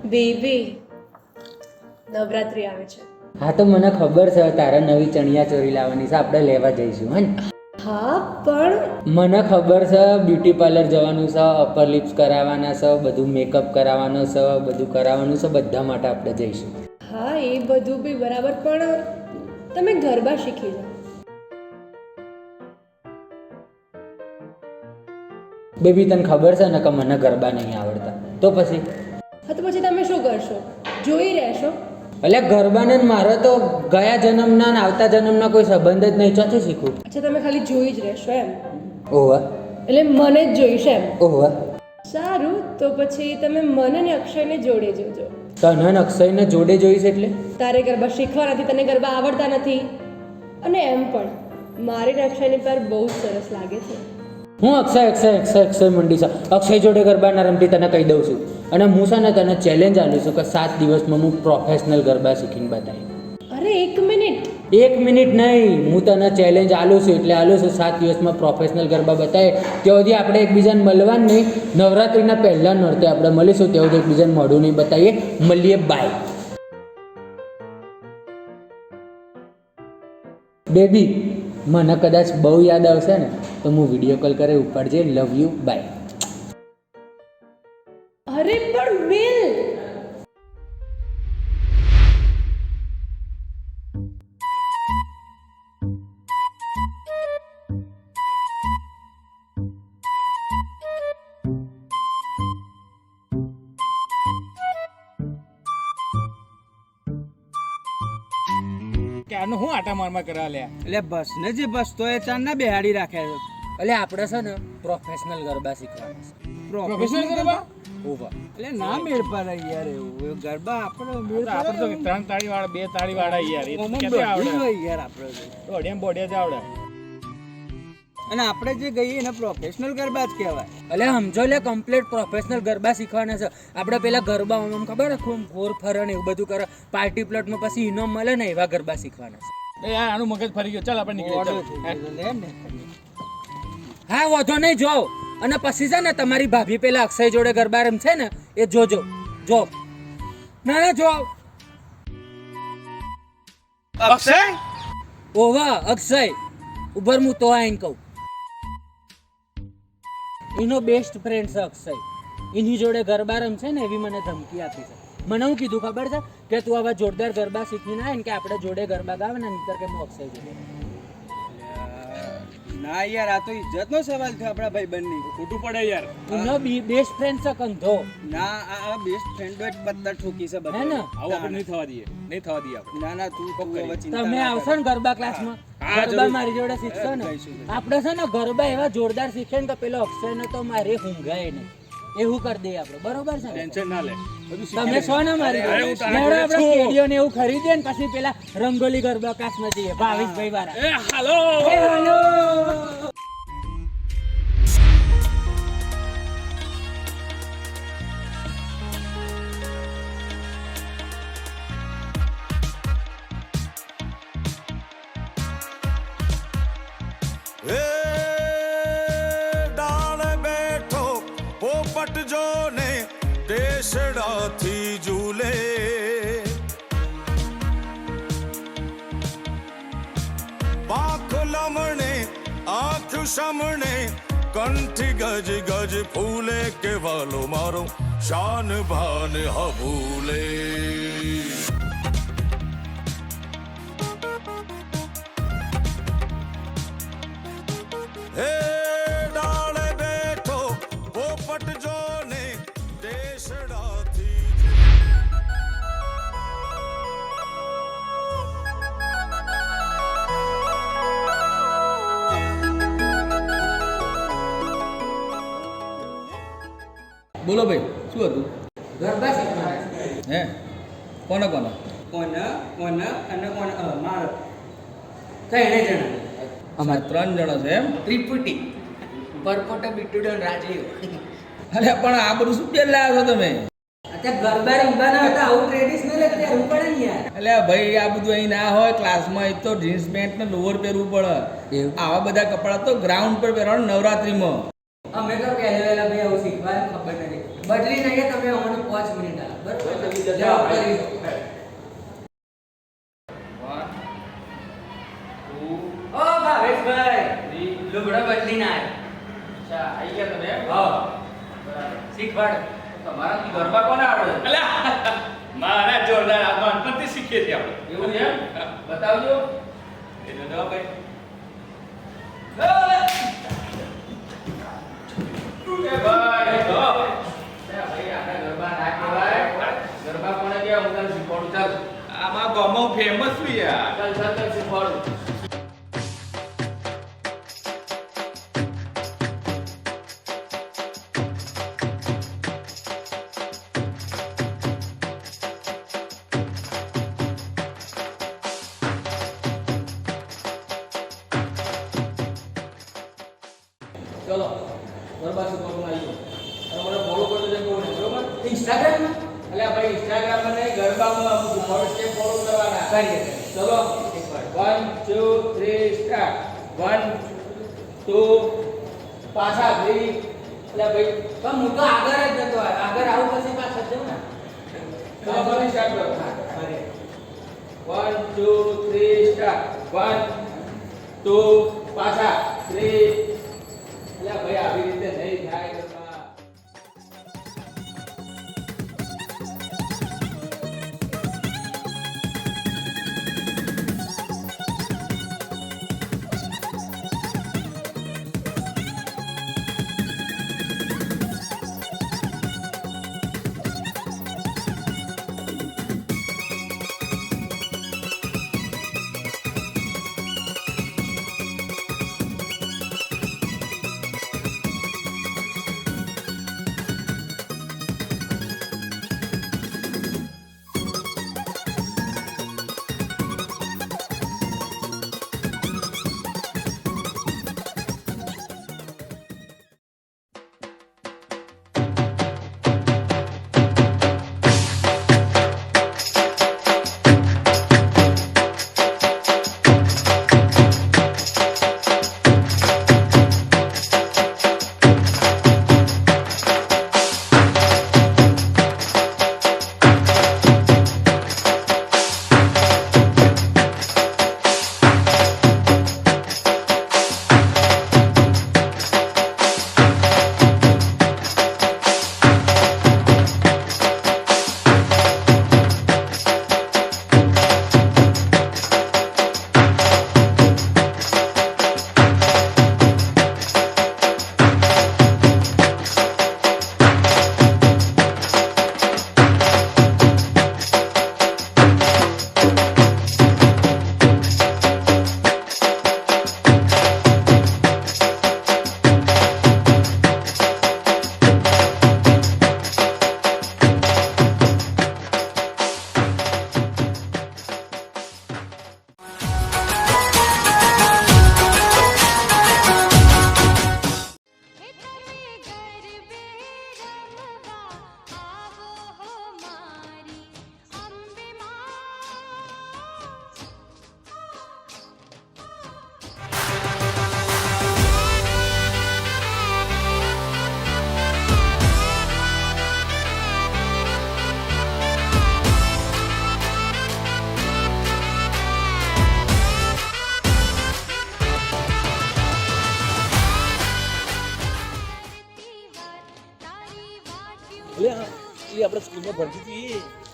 Baby Navratri આવે છે. હા તો મને ખબર છે તારા નવી ચણિયા ચોરી લાવવાની છે, આપણે લેવા જઈશું હે ને. હા પણ મને ખબર છે બ્યુટી પાર્લર જવાનું છે, અપર લિપ્સ કરાવવાના છે, બધું મેકઅપ કરાવવાનું છે, બધું કરાવવાનું છે, બધા માટે આપણે જઈશું. હા એ બધું બી બરાબર, પણ તમે ગરબા શીખી જાઓ. બેબી તને ખબર છે ને કે મને ગરબા નહીં આવડતા, તો પછી હા તો પછી તમે શું કરશો? જોઈ રહેશો? એટલે ગરબાને મારે તો ગયા જન્મના ને આવતા જન્મના કોઈ સંબંધ જ નહીં, ચોથી શીખું. અચ્છા, તમે ખાલી જોઈ જ રહેશો એમ? ઓવા એટલે મને જ જોઈશ એમ? ઓવા. સારું, તો પછી તમે મને ને અક્ષયને જોડે જોજો. તને ને અક્ષયને જોડે જોઈશ એટલે? તારે ગરબા શીખવા નથી, તને ગરબા આવડતા નથી, અને એમ પણ મારી ને અક્ષયની પર બહુ જ સરસ લાગે છે. હું અક્ષય મંડી છે, અક્ષય જોડે ગરબા ના રમતી તને કહી દઉં છું. અને હું છે ને તને ચેલેન્જ આલું છું કે 7 દિવસમાં હું પ્રોફેશનલ ગરબા શીખીને બતાવી. અરે 1 મિનિટ. 1 મિનિટ નહીં, હું તને ચેલેન્જ આલું છું, એટલે આલું છું 7 દિવસમાં પ્રોફેશનલ ગરબા બતાવે. ત્યાં સુધી આપણે એકબીજાને મળવાનું નહીં, નવરાત્રિના પહેલા નોરતે આપણે મળીશું, ત્યાં સુધી એકબીજાને મોઢું નહીં બતાવીએ. મળીએ, બાય બેબી. મને કદાચ બહુ યાદ આવશે ને તો હું વિડીયો કોલ કરે ઉપાડજે. Love you, by. અરે પણ મિલ, ક્યારનો હું આટા મારવા કરા લ્યા. એટલે બસ ને જે બસ તો એ ચાર ના બેહાડી રાખે છે. એટલે આપણે છે ને પ્રોફેશનલ ગરબા શીખવાના છે. પ્રોફેશનલ ગરબા? ઓવા. એટલે ના મેળ પડે યાર, એવું ગરબા આપણે મેળ આપણે તો 3 તાળી વાળા 2 તાળી વાળા યાર, એ કેતે આવડે? યાર આપણે તો. દોઢિયા બોડિયા જ આવડે. અને આપણે જે ગઈએ એને પ્રોફેશનલ ગરબા જ કહેવાય. એટલે સમજો લે, કમ્પ્લીટ પ્રોફેશનલ ગરબા શીખવાના છે આપણે. પેલા ગરબા આમ ખબર આખું ફોર ફરણ એવું બધું કરે, પાર્ટી પ્લોટમાં પછી ઇનામ મળે ને, એવા ગરબા શીખવાના છે. એ યાર આનું મગજ ફરી ગયો, ચાલ આપણે નીકળીએ. ચાલ. હા વાંધો નહીં, જાઓ. અને પછી છે ને તમારી ભાભી પેલા અક્ષય જોડે ગરબા રમશે ને, એ જોજો. જો ના જો. અક્ષય? ઓવા અક્ષય ઉભર, હું તો આઈને કહું. એનો બેસ્ટ ફ્રેન્ડ છે અક્ષય, એની જોડે ગરબા રમશે ને એવી મને ધમકી આપી છે. મને શું કીધું ખબર છે કે તું આવા જોરદાર ગરબા શીખીને આવે ને કે આપણે જોડે ગરબા ગાવે ને, નહીતર કે હું અક્ષય જોડે. ના યાર, આ તો ઇજ્જતનો સવાલ છે આપણા ભાઈબંધની. ખોટું પડે યાર. એનો બેસ્ટ ફ્રેન્ડ છે કંધો. ના, આ બેસ્ટ ફ્રેન્ડ જ પત્તર ઠોકી છે બધા. હે ને? આવું આપણે નહીં થવા દઈએ, નહીં થવા દઈએ આપણે. ના ના, તું હવે ચિંતા તમે ના આવશો ને ગરબા ક્લાસમાં, હા, ગરબા જરૂર. મારી જોડે શીખશો ને, જઈશું. આપણે છે ને ગરબા એવા જોરદાર શીખે ને કે પેલો અક્ષય ને તો મારે ઊંઘાય નહીં, એવું કરી દઈએ આપણે. બરોબર છે ને? ટેન્શન ના લે, બધું શીખી તમે લઈશું. છો ને મારી અરે, હું જોડે? તારા હેડો જોડે આપણે છું. સ્ટેડિયમ ને એવું ખરીદીએ ને પછી પેલા રંગોલી ગરબા ક્લાસમાં જઈએ, ભાવેશભાઈ વાળા. એ હાલો. એ હાલો. એ ડાળ બેઠો પોપટ જોને દેશડાથી ઝૂલે, પાંખ લમણે આંખ સામણે કંઠી ગજ ગજ ફૂલે, કે વાલો મારો શાન ભાન હબૂલે. હે ડાળે બેઠો પોપટ જોને દેશડાથી. બોલો ભાઈ, શું હતું? ગરબા શીખવાના છે. હે કોને કોને? કોણ અને કોણ માર ત્રણે જણા. અમારે 3 જણા છે એમ? ત્રિપુટી, પરપોટો, બિટુડો ને રાજીવ. અરે પણ આ બધું શું પહેલા લાવ્યા છો તમે? અત્યારે ગરબા રમવાના હતા, આવું ટ્રેડિશનલ અત્યારે રમવું પડે ને યાર. એટલે ભાઈ આ બધું અહીં ના હોય, ક્લાસમાં એક તો જીન્સ પેન્ટ ને લોવર પહેરવું પડે. એવું? આવા બધા કપડાં તો ગ્રાઉન્ડ પર પહેરવાનું નવરાત્રીમાં. અમે તો પહેલા ભાઈ આવું શીખવા ખબર નથી. બદલી નહીં તમે અમને 5 મિનિટ આલો. ઓ ભાવેશભાઈ લુગડો બદલીને આવ્યો. અચ્છા આઈ ગયા તમે એમ? હા બરાબર. શીખવાડ. તમારાથી ગરબા કોને આવડે? અલ્યા મારા જોરદાર આ બાળપણથી શીખીએ છીએ આપણે. એવું છે એમ? બતાવજો. એટલે જો ભાઈ એ ભાઈ જો. ભાઈ આના ગરબા ના કહેવાય. ગરબા કોને કહેવાય? હું તને શીખવાડું. ચાલ આમાં ગામમાં ફેમસ છું યાર. ચાલ ચાલ ચાલ શીખવાડું. ચલો ગરબા શીખવાનું આવી ગયો. મને ફોલો કરજો છે કહું ને બરોબર? ઇન્સ્ટાગ્રામ અલ્યા ભાઈ ઇન્સ્ટાગ્રામમાં નહીં ગરબામાં અમુક ફોલો સ્ટેપ ફોલો કરવાના. કરીએ. ચલો એકવાર 1 2 3 સ્ટાર્ટ 1 2 પાછા 3 અલ્યા ભાઈ પણ હું તો આગળ જ નતો આવ્યો. આગળ આવું પછી પાછળ જવું ને. ચલો ફરી સ્ટાર્ટ કરો. કરીએ. 1 2 3 સ્ટાર્ટ 1 2 પાછા 3 અલ્યા ભાઈ આવી રીતે નહીં થાય ગરબા.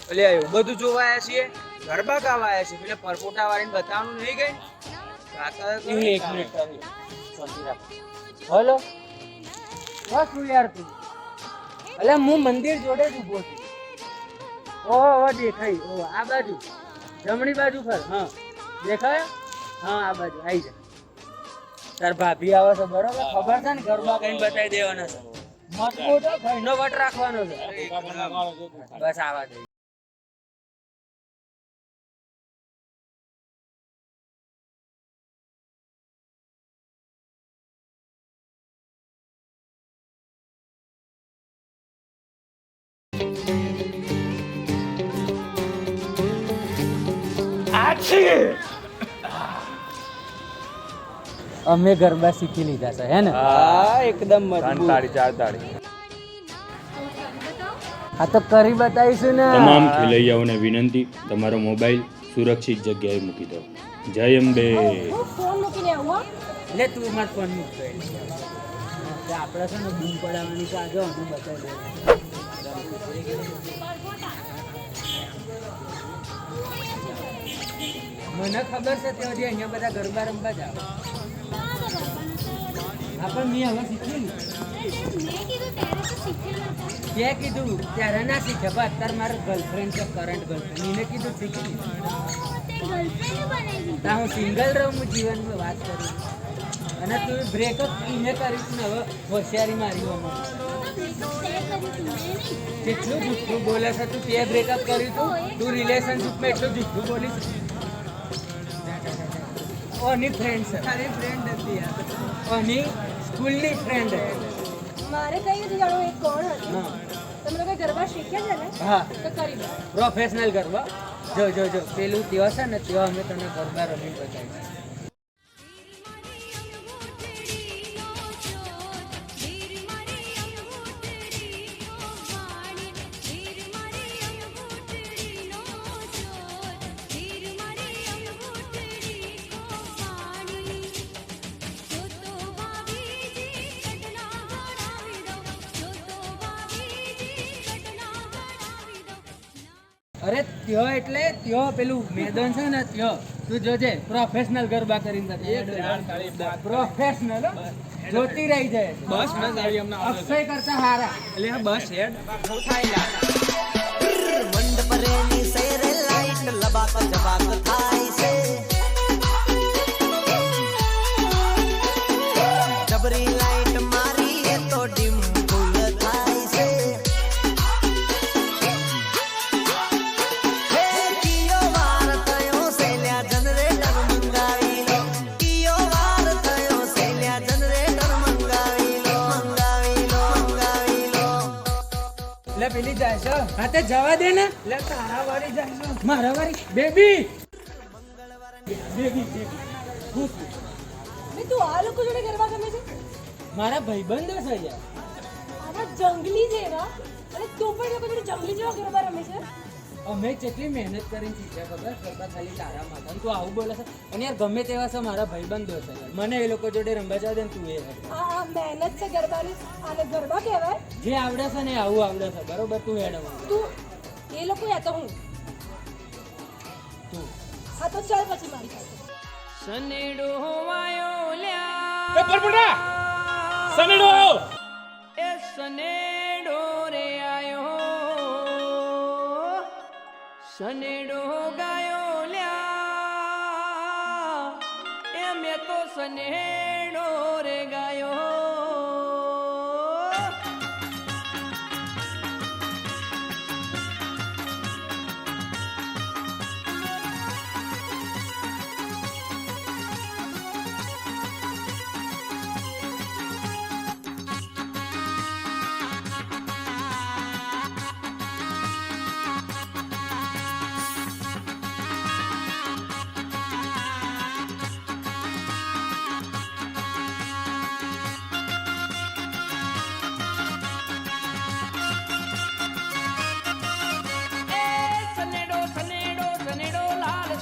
એટલે એવું બધું જોવા આવ્યા છીએ, ગરબા ગાવા આવ્યા છીએ, પેલે પરપોટા વાળીને બતાવવાનું નહીં ગઈ. એક મિનિટ હલો બસ હું યાર તું અલ્યા હું મંદિર જોડે જ ઊભો છું. ઓહો દેખાય. ઓહો આ બાજુ જમણી બાજુ ફર. હા દેખાય. હા આ બાજુ આવી જા. તાર ભાભી આવે છે બરોબર, ખબર છે ને ગરબા કઈ બતાવી દેવાના છે. મત મોટો ભાઈનો વટ રાખવાનો છે. બસ આવા દે. અમે ગરબા શીખી લીધા છે હે ને? હા એકદમ મજબૂત. તાળી ચાર તાળી. આ તો કરી બતાવીશું ને. તમામ ખેલૈયાઓને વિનંતી, તમારો મોબાઈલ સુરક્ષિત જગ્યાએ મૂકી દો. જય અંબે. હું ફોન મૂકીને આવું હો. એટલે તું મારો ફોન મૂકતો આપણે છે ને બૂમ પડાવવાની તો આજે અમે બતાવી મને ખબર છે તે હજી અહીંયા બધા ગરબા રમવા જ આવે. હા પણ મેં હવે શીખ્યું ત્યાં કીધું ત્યારે ના શીખે પણ અત્યારે મારો ગર્લફ્રેન્ડ છે, કરંટ ગર્લફ્રેન્ડ, એને કીધું શીખી ત્યાં હું સિંગલ રહું, હું જીવનમાં વાત કરું અને તું બ્રેકઅપ એને કરીશ ને હવે હોશિયારી મારી અમારે કેટલું જૂઠું બોલે છે તું. તે બ્રેકઅપ કર્યું તું રિલેશનશીપમાં એટલું જૂઠું બોલીશ. ઓની ફ્રેન્ડ છે, તારી ફ્રેન્ડ હતી યાર, ઓની સ્કૂલની ફ્રેન્ડ હતી. મારે કઈ નથી જાણવું એ કોણ હતું. તમે લોકો ગરબા શીખ્યા છે ને? હા, તો કરી દો. પ્રોફેશનલ ગરબા. જો જો જો પેલું તેઓ છે ને તેઓ અમે તને ગરબા રમી બતાવીશું. અરે ત્યો એટલે ત્યો પેલું મેદાન છે ને ત્યો તું જોજે પ્રોફેશનલ ગરબા કરીને પ્રોફેશનલ જોતી રહી જાય. બસ મેં ગાડી અમને અક્ષય કરતા હારા. એટલે આ બસ હેડ મંડપરેની સેરે લાઈટ લબાક જબાક થાય છે. જબરી લાઈટ મારી એ તો ડીમ ફૂલ થાય છે. હે કિયો વાર થયો સેલ્યા જનરેટર મંગાવી લો. કિયો વાર થયો સેલ્યા જનરેટર મંગાવી લો. મંગાવી લો મંગાવી લો. એટલે પેલી જાય છે. હા તે જવા દે ને. એટલે તારા વાળી જાય છે. મારા વાળી બેબી બેબી તું આ લોકો જોડે ગરબા ગમે છે? મારા ભાઈબંધો છે યાર. આવા જંગલી જેવા અને તું પણ લોકો જોડે જંગલી જેવા ગરબા રમે છે? અમે કેટલી મહેનત કરીને શીખ્યા ખબર ગરબા ખાલી તારા માટે. અને તું આવું બોલે છે. અને યાર ગમે તેવા છે મારા ભાઈબંધો છે. મને એ લોકો જોડે રમવા જવા દે ને તું એ આ મહેનત છે ગરબાની. આને ગરબા કહેવાય? જે આવડે છે ને આવું આવડે છે બરોબર. તું હેડવા તું એ લોકો યા તો હું. તું હા તો ચાલ પછી મારી પાસે. સનેડો વાયો લ્યા એ પરપટા સનેડો એ સનેડો રે આયો સનેડો ગાયો લ્યા એ મેં તો સનેડો રે ગાયો.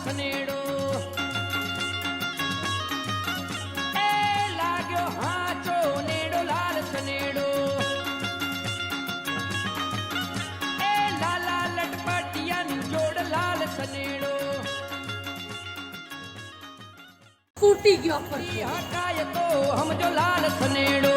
સનેડો એ લાગ્યો હાચો નેડો લાલ સનેડો એ લાલા લટપટિયાની જોડ લાલ સનેડો ફૂટી ગયો પર હટાય તો હમજો લાલ સનેડો.